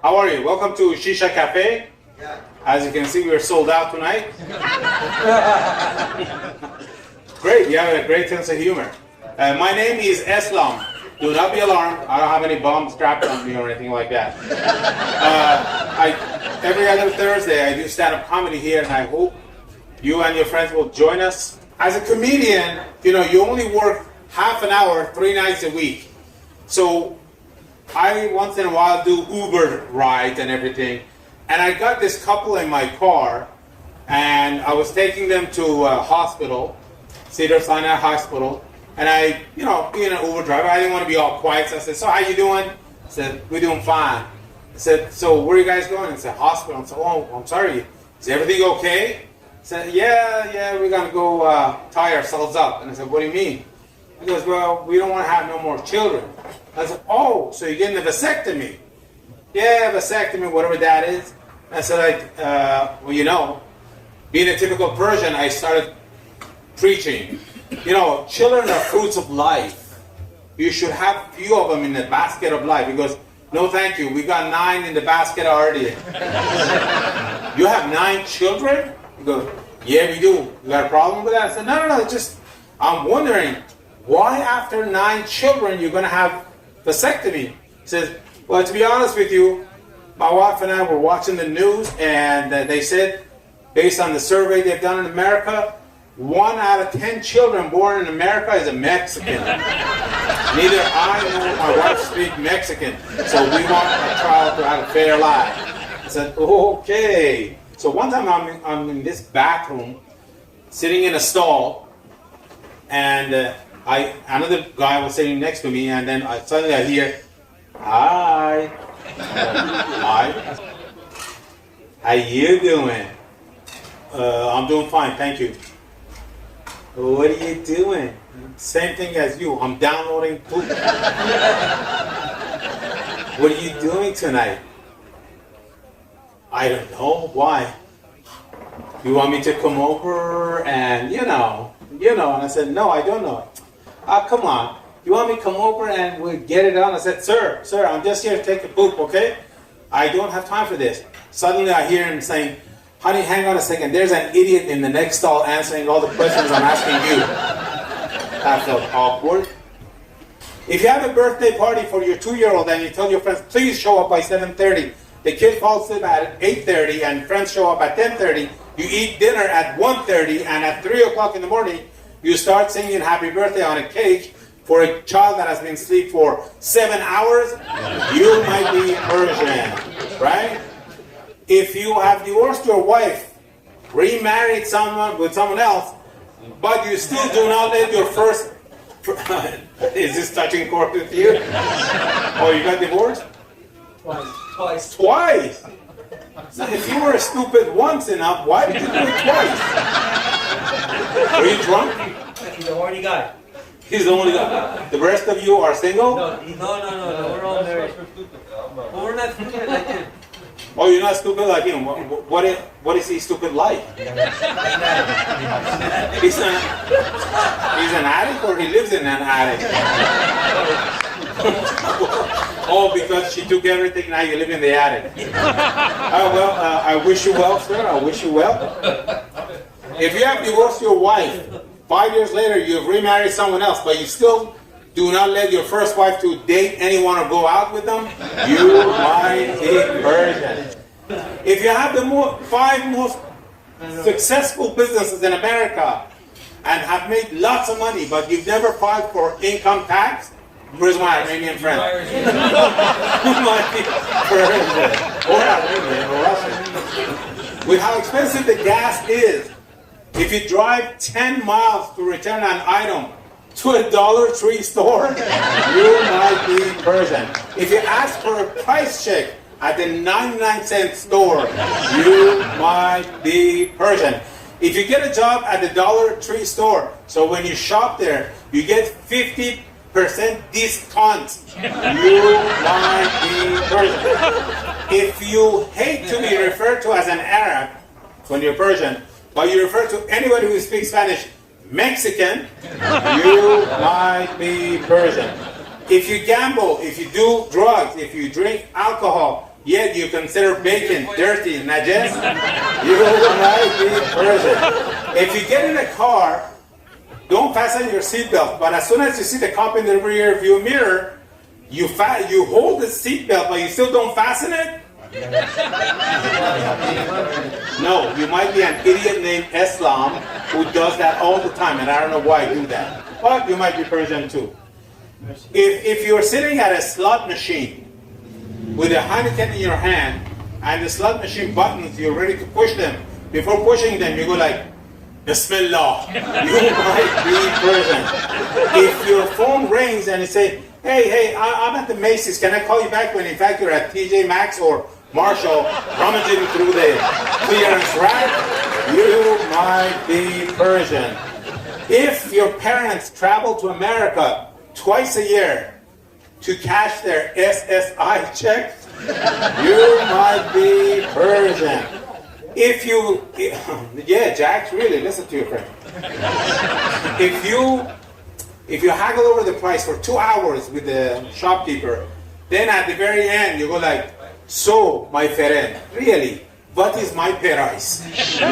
How are you? Welcome to Shisha Cafe. Yeah. As you can see, we're sold out tonight. Great, you have a great sense of humor. My name is Eslam. Do not be alarmed. I don't have any bombs strapped on me or anything like that. Every other Thursday, I do stand-up comedy here, and I hope you and your friends will join us. As a comedian, you only work half an hour, 3 nights a week. So I once in a while do Uber rides and everything. And I got this couple in my car, and I was taking them to a hospital, Cedar Sinai Hospital. And I, being an Uber driver, I didn't want to be all quiet. So I said, "So how you doing?" I said, "We're doing fine." I said, "So where are you guys going?" I said, "Hospital." I said, "Oh, I'm sorry. Is everything okay?" I said, Yeah, we're going to go tie ourselves up." And I said, "What do you mean?" He goes, "Well, we don't want to have no more children." I said, "Oh, so you're getting a vasectomy?" "Yeah, vasectomy, whatever that is." I said, being a typical Persian, I started preaching. Children are fruits of life. You should have few of them in the basket of life. He goes, "No, thank you. We got 9 in the basket already." "You have 9 children?" He goes, "Yeah, we do. You got a problem with that?" I said, No, I'm wondering, why after 9 children you're going to have vasectomy? He says, "Well, to be honest with you, my wife and I were watching the news, and they said, based on the survey they've done in America, 1 out of 10 children born in America is a Mexican. Neither I nor my wife speak Mexican, so we want our child to have a fair life." I said, "Okay." So one time I'm in this bathroom, sitting in a stall, and another guy was sitting next to me, and then suddenly I hear, "Hi." "Hi. How you doing?" "I'm doing fine, thank you." "What are you doing?" "Same thing as you. I'm downloading poop." "What are you doing tonight?" "I don't know. Why?" "You want me to come over and, And I said, "No, I don't know." Come on. You want me to come over and we'll get it on?" I said, Sir, I'm just here to take a poop, okay? I don't have time for this." Suddenly I hear him saying, "Honey, hang on a second. There's an idiot in the next stall answering all the questions I'm asking you." That felt awkward. If you have a birthday party for your 2-year-old and you tell your friends, "Please show up by 7:30. The kid falls asleep at 8:30 and friends show up at 10:30. You eat dinner at 1:30 and at 3 o'clock in the morning, you start singing happy birthday on a cake for a child that has been asleep for 7 hours, you might be Persian, right? If you have divorced your wife, remarried someone with someone else, but you still do not let your first... Is this touching court with you? Oh, you got divorced? Twice? So if you were stupid once enough, why did you do it twice? Were you drunk? He's a horny guy. He's the only guy. The rest of you are single? No, we're all married. But we're not stupid like him. Oh, you're not stupid like him. What is he stupid like? He's an addict, or he lives in an attic? Oh, because she took everything, now you live in the attic. I wish you well, sir. I wish you well. If you have divorced your wife, 5 years later you've remarried someone else, but you still do not let your first wife to date anyone or go out with them, you might be Persian. If you have the 5 most successful businesses in America and have made lots of money, but you've never filed for income tax, where's my Iranian friend? You might be Persian. Or Iranian or Russian. With how expensive the gas is, if you drive 10 miles to return an item to a Dollar Tree store, you might be Persian. If you ask for a price check at the 99-cent store, you might be Persian. If you get a job at the Dollar Tree store, so when you shop there, you get 50% discount, you might be Persian. If you hate to be referred to as an Arab when you're Persian, but you refer to anybody who speaks Spanish Mexican, you might be Persian. If you gamble, if you do drugs, if you drink alcohol, yet you consider bacon dirty, najas. You might be Persian. If you get in a car, don't fasten your seatbelt, but as soon as you see the cop in the rear view mirror, you hold the seatbelt, but you still don't fasten it? No, you might be an idiot named Eslam who does that all the time, and I don't know why I do that. But you might be Persian too. If you're sitting at a slot machine with a Heineken in your hand, and the slot machine buttons, you're ready to push them. Before pushing them, you go like, Bismillah. You might be Persian. If your phone rings and you say, hey, I'm at the Macy's, can I call you back, when in fact you're at TJ Maxx or Marshall rummaging through the clearance rack? You might be Persian. If your parents travel to America twice a year to cash their SSI checks, you might be Persian. Yeah, Jax, really, listen to your friend. If you haggle over the price for 2 hours with the shopkeeper, then at the very end you go like, so, my friend, really, what is my price? You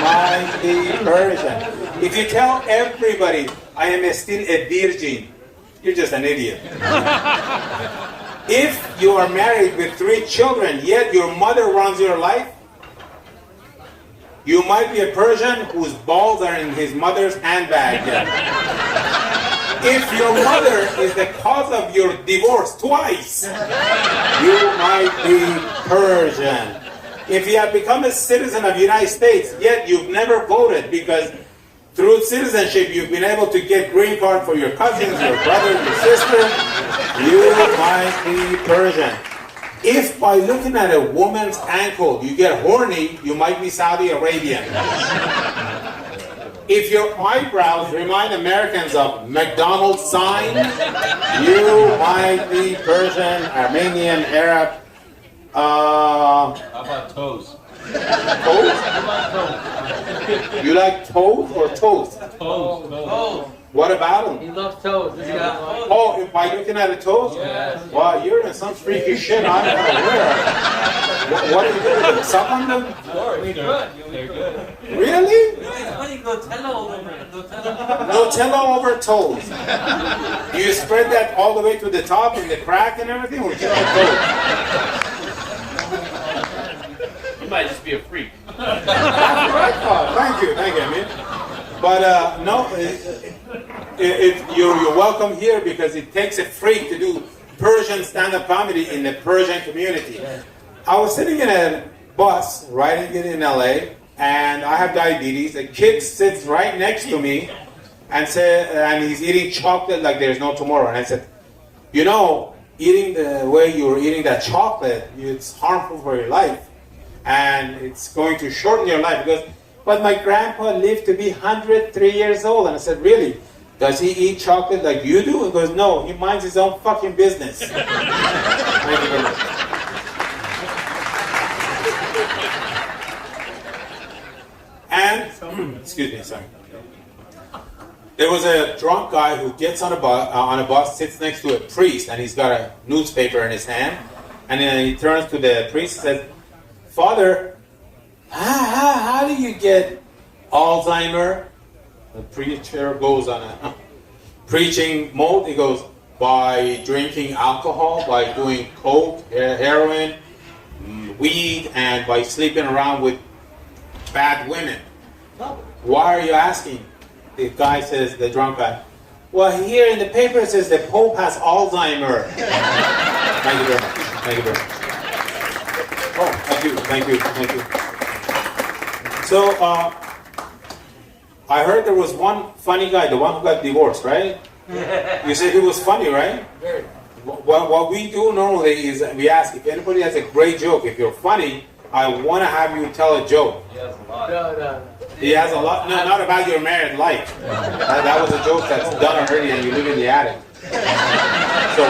might be Persian. If you tell everybody, I am still a virgin, you're just an idiot. If you are married with 3 children, yet your mother runs your life, you might be a Persian whose balls are in his mother's handbag. If your mother is the cause of your divorce twice, you might be Persian. If you have become a citizen of the United States, yet you've never voted because through citizenship you've been able to get green card for your cousins, your brother, your sister, you might be Persian. If by looking at a woman's ankle you get horny, you might be Saudi Arabian. If your eyebrows remind Americans of McDonald's sign, you might be Persian, Armenian, Arab. How about toes? Toes? You like toes or toast? Toes. What about them? He loves toes. This guy. Oh, by looking at the toes? Yes. Wow, you're in some freaky shit I'm not aware of. What do you do with them? Suck on them? They're good. Really? It's funny, Nutella over it. Nutella over toes. Do you spread that all the way to the top and the crack and everything, or just the toes? You might just be a freak. That's what I thought. Thank you, I mean. But no, you're welcome here because it takes a freak to do Persian stand-up comedy in the Persian community. I was sitting in a bus riding it in LA, and I have diabetes. A kid sits right next to me and he's eating chocolate like there's no tomorrow. And I said, you know, eating the way you're eating that chocolate, it's harmful for your life, and it's going to shorten your life. Because, but my grandpa lived to be 103 years old. And I said, really? Does he eat chocolate like you do? He goes, no, he minds his own fucking business. Thank you very much. And, excuse me, sorry. There was a drunk guy who gets on a bus, sits next to a priest, and he's got a newspaper in his hand. And then he turns to the priest and says, Father, how do you get Alzheimer? The preacher goes on a preaching mode. He goes, by drinking alcohol, by doing coke, heroin, weed, and by sleeping around with bad women. Why are you asking? The guy says, the drunk guy, well, here in the paper it says the Pope has Alzheimer. Thank you very much. Thank you very much. Oh, thank you. So, I heard there was one funny guy, the one who got divorced, right? You said he was funny, right? What we do normally is we ask if anybody has a great joke. If you're funny, I want to have you tell a joke. He has a lot. No. He has a lot. No, not about your married life. That was a joke that's done already, and you live in the attic. So